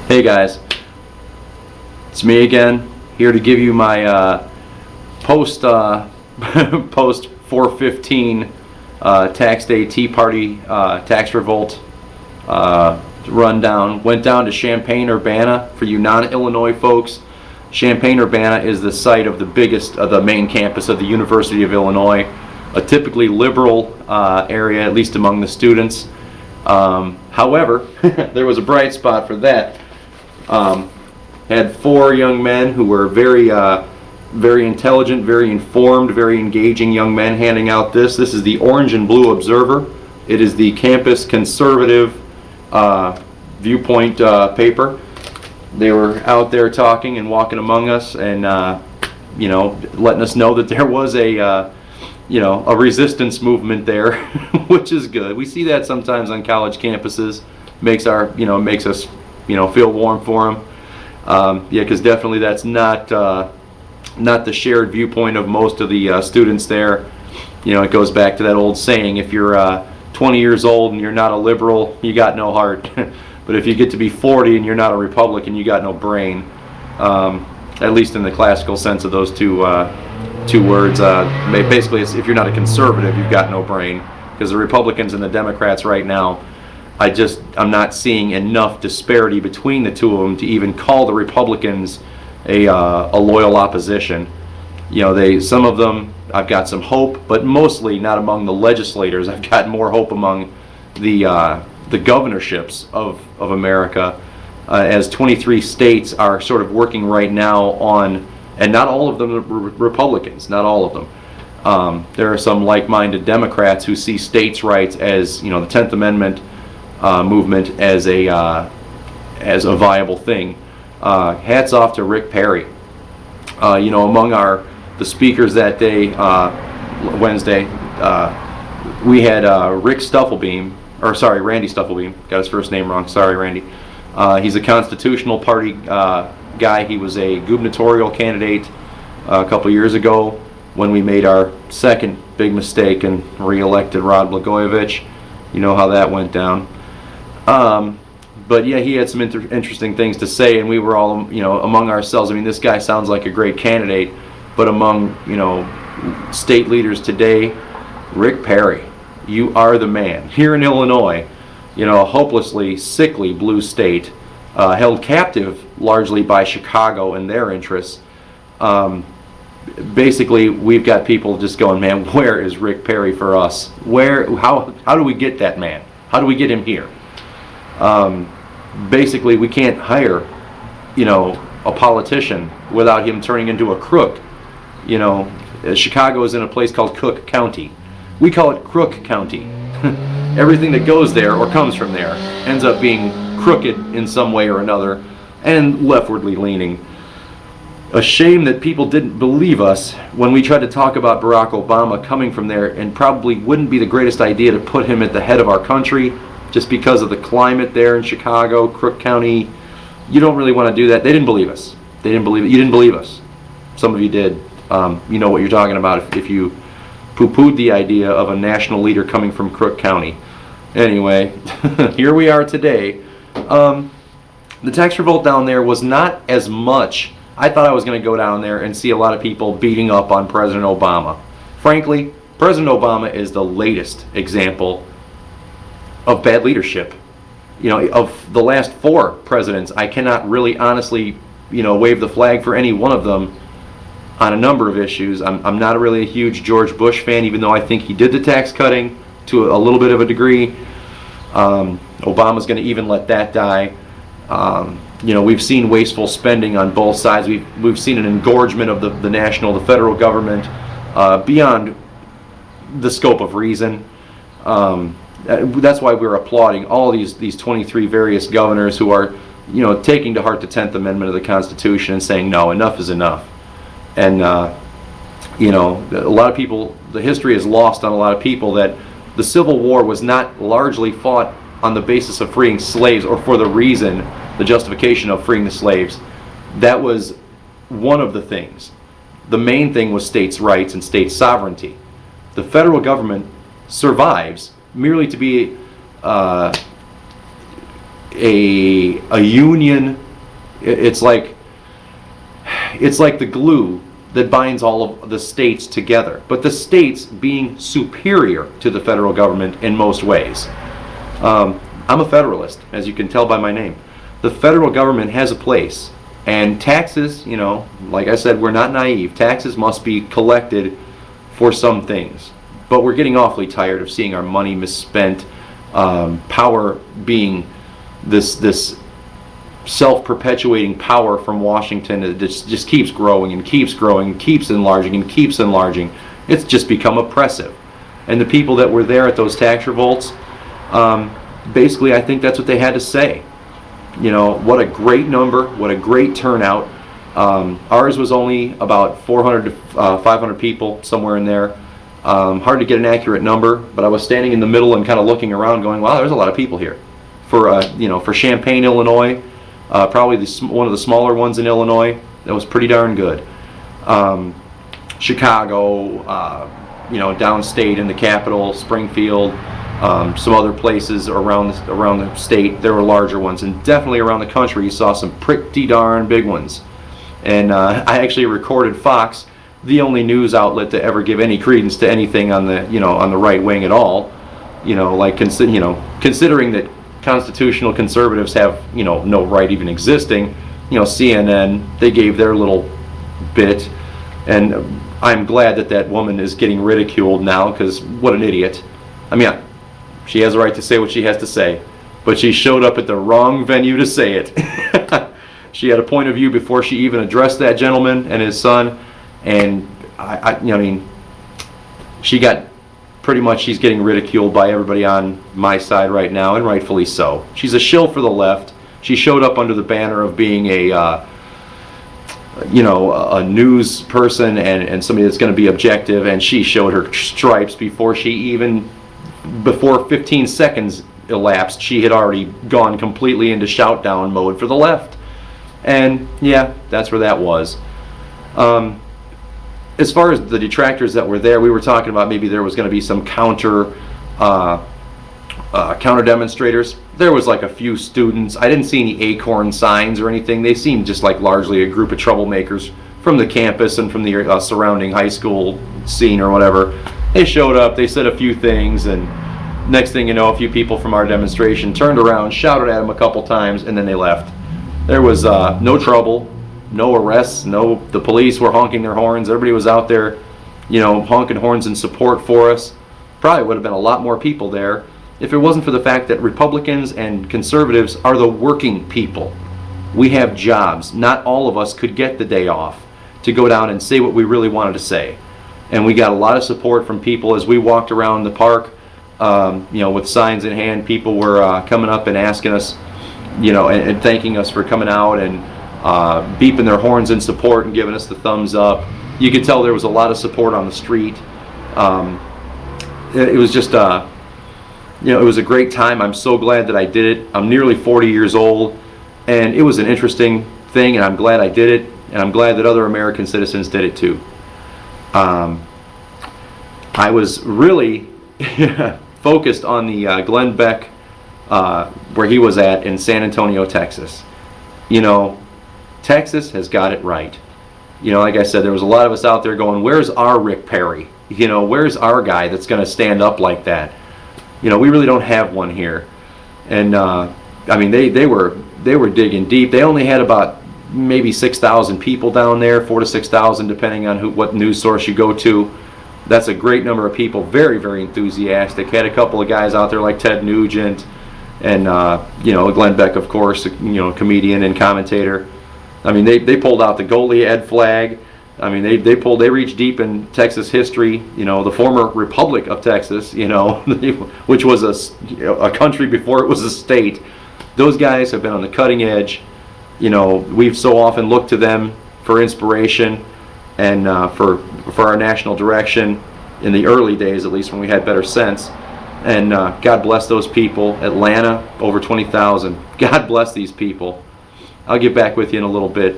Hey guys, it's me again, here to give you my post post 415 tax day Tea Party tax revolt rundown. Went down to Champaign Urbana. For you non-Illinois folks, Champaign Urbana is the site of the main campus of the University of Illinois, a typically liberal area, at least among the students. However, there was a bright spot for that. Had four young men who were very intelligent, very informed, very engaging young men handing out this. This is the Orange and Blue Observer. It is the campus conservative viewpoint paper. They were out there talking and walking among us, and letting us know that there was a resistance movement there, which is good. We see that sometimes on college campuses. Makes us feel warm for them. Because definitely that's not the shared viewpoint of most of the students there. It goes back to that old saying: if you're 20 years old and you're not a liberal, you got no heart. But if you get to be 40 and you're not a Republican, you got no brain. At least in the classical sense of those two words. Basically, it's if you're not a conservative, you've got no brain. Because the Republicans and the Democrats right now, I'm not seeing enough disparity between the two of them to even call the Republicans a loyal opposition. Some of them, I've got some hope, but mostly not among the legislators. I've got more hope among the governorships of America, as 23 states are sort of working right now on, and not all of them are Republicans, not all of them. There are some like-minded Democrats who see states' rights as, the 10th Amendment movement as a viable thing. Hats off to Rick Perry. Among the speakers that day, Wednesday, we had Randy Stufflebeam. Got his first name wrong. Sorry, Randy. He's a Constitutional Party guy. He was a gubernatorial candidate a couple years ago when we made our second big mistake and re-elected Rod Blagojevich. You know how that went down. But yeah, he had some interesting things to say, and we were all, among ourselves. I mean, this guy sounds like a great candidate, but among, state leaders today, Rick Perry, you are the man. Here in Illinois, a hopelessly sickly blue state, held captive largely by Chicago and their interests. Basically, we've got people just going, man, where is Rick Perry for us? How do we get that man? How do we get him here? Basically, we can't hire, a politician without him turning into a crook. Chicago is in a place called Cook County. We call it Crook County. Everything that goes there or comes from there ends up being crooked in some way or another and leftwardly leaning. A shame that people didn't believe us when we tried to talk about Barack Obama coming from there, and probably wouldn't be the greatest idea to put him at the head of our country just because of the climate there in Chicago, Crook County. You don't really want to do that. They didn't believe us. They didn't believe it. You didn't believe us. Some of you did. You know what you're talking about if you poo-pooed the idea of a national leader coming from Crook County. Anyway, here we are today. The tax revolt down there was not as much. I thought I was going to go down there and see a lot of people beating up on President Obama. Frankly, President Obama is the latest example of bad leadership. Of the last four presidents, I cannot really honestly, wave the flag for any one of them on a number of issues. I'm not really a huge George Bush fan, even though I think he did the tax cutting to a little bit of a degree. Obama's going to even let that die. We've seen wasteful spending on both sides. We've seen an engorgement of the federal government beyond the scope of reason. That's why we're applauding all these 23 various governors who are, taking to heart the 10th Amendment of the Constitution and saying, no, enough is enough. And, a lot of people, the history is lost on a lot of people that the Civil War was not largely fought on the basis of freeing slaves or for the justification of freeing the slaves. That was one of the things. The main thing was states' rights and state sovereignty. The federal government survives merely to be a union. It's like the glue that binds all of the states together, but the states being superior to the federal government in most ways. I'm a federalist, as you can tell by my name. The federal government has a place, and taxes, you know, like I said, we're not naive. Taxes must be collected for some things, but we're getting awfully tired of seeing our money misspent, power being this self-perpetuating power from Washington that just keeps growing and keeps growing and keeps enlarging and keeps enlarging. It's just become oppressive. And the people that were there at those tax revolts, basically I think that's what they had to say. You know, what a great number, what a great turnout. Ours was only about 400 to 500 people, somewhere in there. Hard to get an accurate number, but I was standing in the middle and kind of looking around going, wow, there's a lot of people here. For, you know, for Champaign, Illinois, probably one of the smaller ones in Illinois, that was pretty darn good. Chicago, you know, downstate in the capital, Springfield, some other places around the state, there were larger ones, and definitely around the country you saw some pretty darn big ones. And I actually recorded Fox, the only news outlet to ever give any credence to anything on the, you know, on the right wing at all. You know, like considering that constitutional conservatives have, you know, no right even existing. You know, CNN, they gave their little bit, and I'm glad that that woman is getting ridiculed now, because what an idiot. I mean, she has a right to say what she has to say, but she showed up at the wrong venue to say it. She had a point of view before she even addressed that gentleman and his son, and I mean, she got pretty much, she's getting ridiculed by everybody on my side right now, and rightfully so. She's a shill for the left. She showed up under the banner of being a news person and somebody that's going to be objective, and she showed her stripes before 15 seconds elapsed. She had already gone completely into shout down mode for the left. And yeah, that's where that was. As far as the detractors that were there, we were talking about maybe there was going to be some counter demonstrators. There was like a few students. I didn't see any acorn signs or anything. They seemed just like largely a group of troublemakers from the campus and from the surrounding high school scene or whatever. They showed up, they said a few things, and next thing you know, a few people from our demonstration turned around, shouted at them a couple times, and then they left. There was no trouble, no arrests, the police were honking their horns. Everybody was out there, you know, honking horns in support for us. Probably would have been a lot more people there if it wasn't for the fact that Republicans and conservatives are the working people. We have jobs. Not all of us could get the day off to go down and say what we really wanted to say. And we got a lot of support from people as we walked around the park, you know, with signs in hand. People were coming up and asking us, you know, and thanking us for coming out and beeping their horns in support and giving us the thumbs up. You could tell there was a lot of support on the street. It was just, you know, it was a great time. I'm so glad that I did it. I'm nearly 40 years old, and it was an interesting thing, and I'm glad I did it, and I'm glad that other American citizens did it too. I was really focused on the Glenn Beck, where he was at in San Antonio, Texas. You know, Texas has got it right. You know, like I said, there was a lot of us out there going, where's our Rick Perry? You know, where's our guy that's going to stand up like that? You know, we really don't have one here. And I mean, they were digging deep. They only had about maybe 6,000 people down there, 4,000 to 6,000, depending on what news source you go to. That's a great number of people. Very, very enthusiastic. Had a couple of guys out there like Ted Nugent and you know, Glenn Beck, of course, you know, comedian and commentator. I mean, they pulled out the Goliad flag. I mean, they reached deep in Texas history. You know, the former Republic of Texas, you know, which was a country before it was a state. Those guys have been on the cutting edge. You know, we've so often looked to them for inspiration and for our national direction in the early days, at least when we had better sense. And God bless those people. Atlanta, over 20,000. God bless these people. I'll get back with you in a little bit.